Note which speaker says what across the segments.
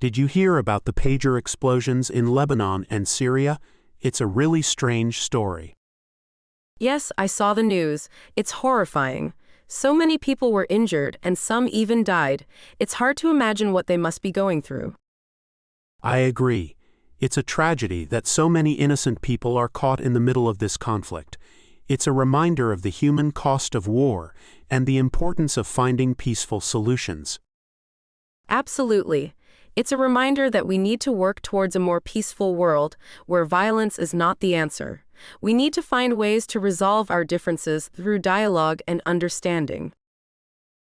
Speaker 1: Did you hear about the pager explosions in Lebanon and Syria? It's a really strange story.
Speaker 2: Yes, I saw the news. It's horrifying. So many people were injured, and some even died. It's hard to imagine what they must be going through.
Speaker 1: I agree. It's a tragedy that so many innocent people are caught in the middle of this conflict. It's a reminder of the human cost of war and the importance of finding peaceful solutions.
Speaker 2: Absolutely. It's a reminder that we need to work towards a more peaceful world where violence is not the answer. We need to find ways to resolve our differences through dialogue and understanding.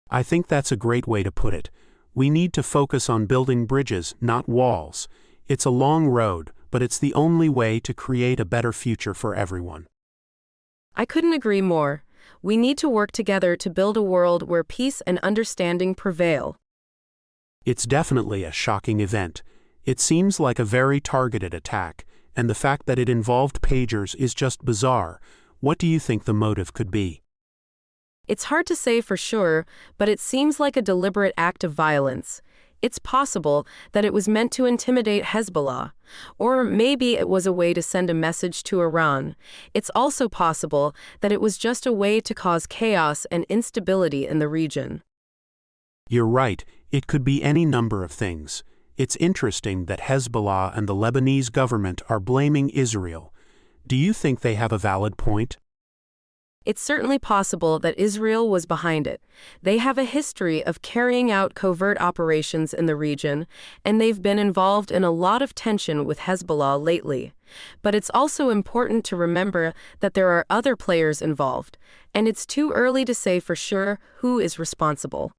Speaker 1: I think that's a great way to put it. We need to focus on building bridges, not walls. It's a long road, but it's the only way to create a better future for everyone.
Speaker 2: I couldn't agree more. We need to work together to build a world where peace and understanding prevail.
Speaker 1: It's definitely a shocking event. It seems like a very targeted attack, and the fact that it involved pagers is just bizarre. What do you think the motive could be?
Speaker 2: It's hard to say for sure, but it seems like a deliberate act of violence. It's possible that it was meant to intimidate Hezbollah, or maybe it was a way to send a message to Iran. It's also possible that it was just a way to cause chaos and instability in the region.
Speaker 1: You're right, it could be any number of things. It's interesting that Hezbollah and the Lebanese government are blaming Israel. Do you think they have a valid point?
Speaker 2: It's certainly possible that Israel was behind it. They have a history of carrying out covert operations in the region, and they've been involved in a lot of tension with Hezbollah lately. But it's also important to remember that there are other players involved, and it's too early to say for sure who is responsible.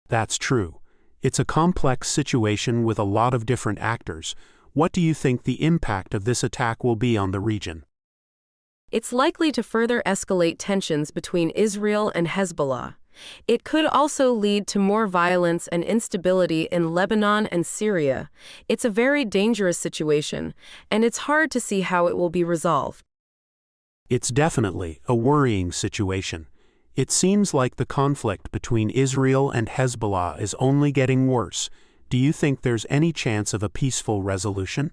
Speaker 1: That's true. It's a complex situation with a lot of different actors. What do you think the impact of this attack will be on the region?
Speaker 2: It's likely to further escalate tensions between Israel and Hezbollah. It could also lead to more violence and instability in Lebanon and Syria. It's a very dangerous situation, and it's hard to see how it will be resolved.
Speaker 1: It's definitely a worrying situation. It seems like the conflict between Israel and Hezbollah is only getting worse. Do you think there's any chance of a peaceful resolution?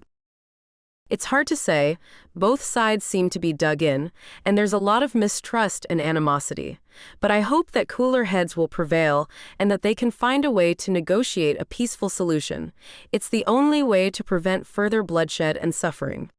Speaker 2: It's hard to say. Both sides seem to be dug in, and there's a lot of mistrust and animosity. But I hope that cooler heads will prevail and that they can find a way to negotiate a peaceful solution. It's the only way to prevent further bloodshed and suffering.